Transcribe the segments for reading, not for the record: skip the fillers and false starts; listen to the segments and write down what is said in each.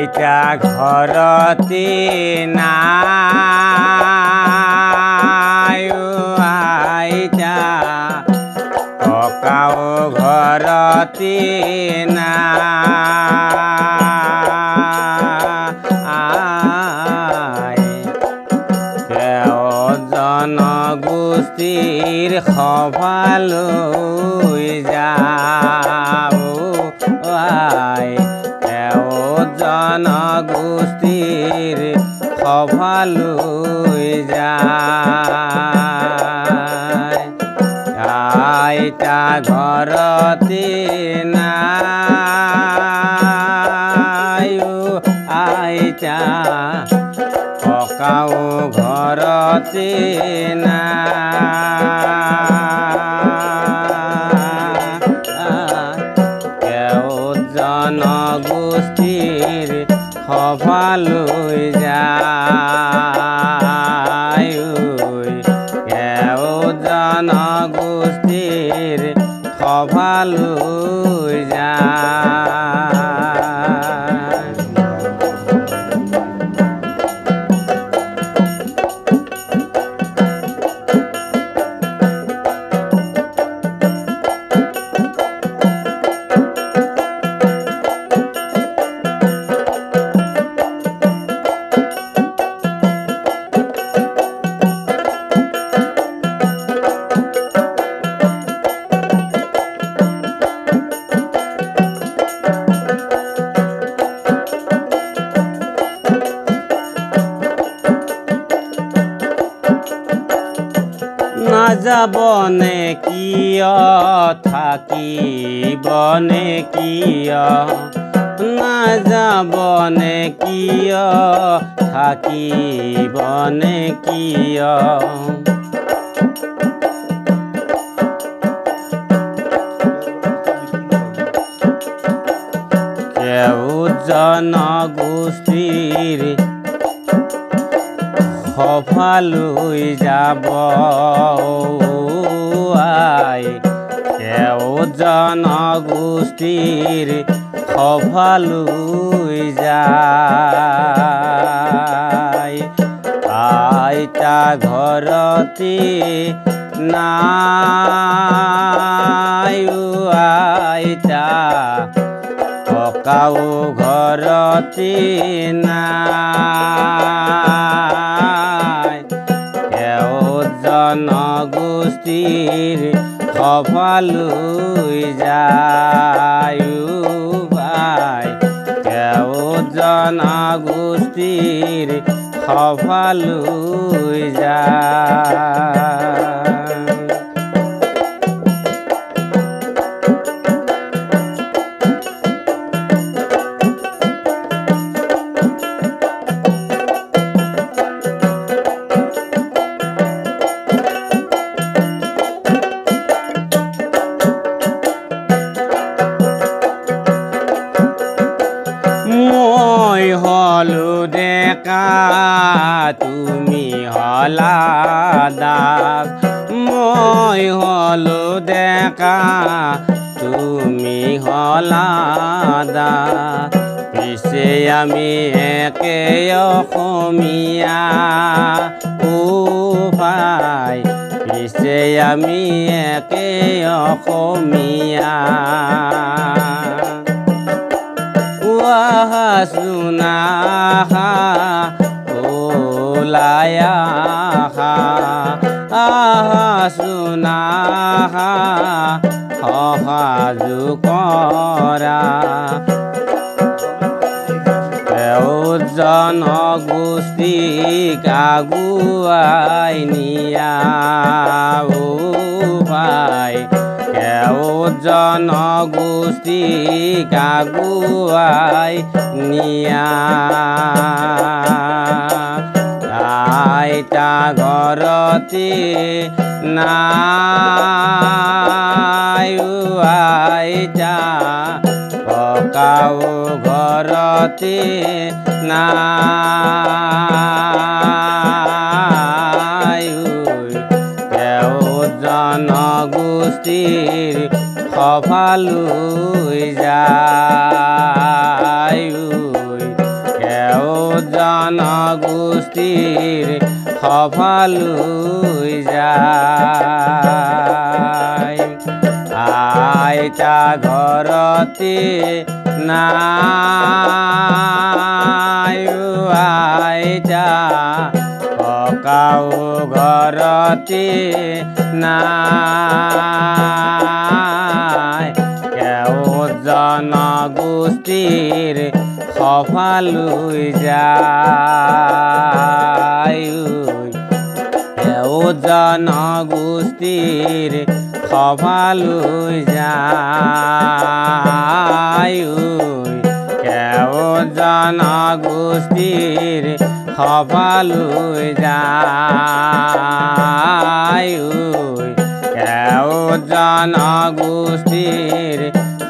আইতা ঘৰতে নাই আইতা ককাও ঘৰতে নাই জনগোষ্ঠীৰ সভালৈ যাওঁ জনগোষ্ঠীৰ সভালৈ যায় আইতা ঘৰতে নাই আইতা ককাও ঘৰতে জনগোষ্ঠীৰ সভালৈ যায় জনগোষ্ঠীৰ সভালৈ যায় নাযাবনে কিয় থাকিবনে কিয় নাযাবনে কিয় থাকিবনে কিয় জনগোষ্ঠীৰ সভালৈ যাব জনগোষ্ঠীৰ সভালৈ যায় আইতা ঘৰতে নাই আইতা ককাও ঘৰতে নাই জনগোষ্ঠীৰ সভালৈ যায় জনগোষ্ঠীৰ সভালৈ যায় হলো ডেকা তুমি হলা দাস মই হলো ডেকা তুমি হলা দাস পিছে আমি একে অসমীয়া ও ভাই পিছে আমি একে অসমীয়া শুনা ওলায়া শুনা সহাযু কৰা জনগোষ্ঠীক আগুৱাই নিয়া ভাই জনগোষ্ঠীক আগুৱাই নিয়া আইতা ঘৰতে নাই আইতা ককাও ঘৰতে নাই জনগোষ্ঠীৰ সভালৈ যায় জনগোষ্ঠীৰ সফালৈ যায় আইতা ঘৰতে নাই আইতা ককাও ঘৰতে নাই কেও জনগোষ্ঠীৰ সফালৈ যায় কেও জনগোষ্ঠীৰ সফালৈ যায় কেও জনগোষ্ঠীৰ সফালৈ যায় কেও জনগোষ্ঠীৰ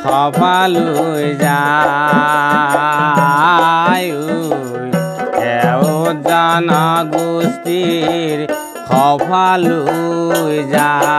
সফালৈ যায় কেও জনগোষ্ঠীৰ সফালৈ যায়